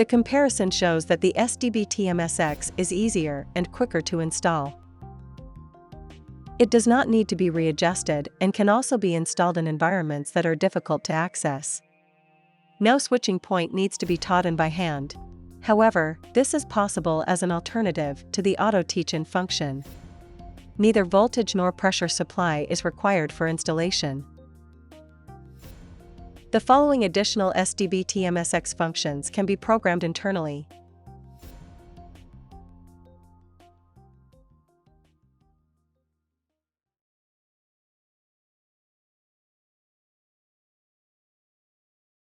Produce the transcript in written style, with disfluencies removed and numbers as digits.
The comparison shows that the SDBT-MSX is easier and quicker to install. It does not need to be readjusted and can also be installed in environments that are difficult to access. No switching point needs to be taught in by hand. However, this is possible as an alternative to the auto teach-in function. Neither voltage nor pressure supply is required for installation. The following additional SDBT-MSX functions can be programmed internally.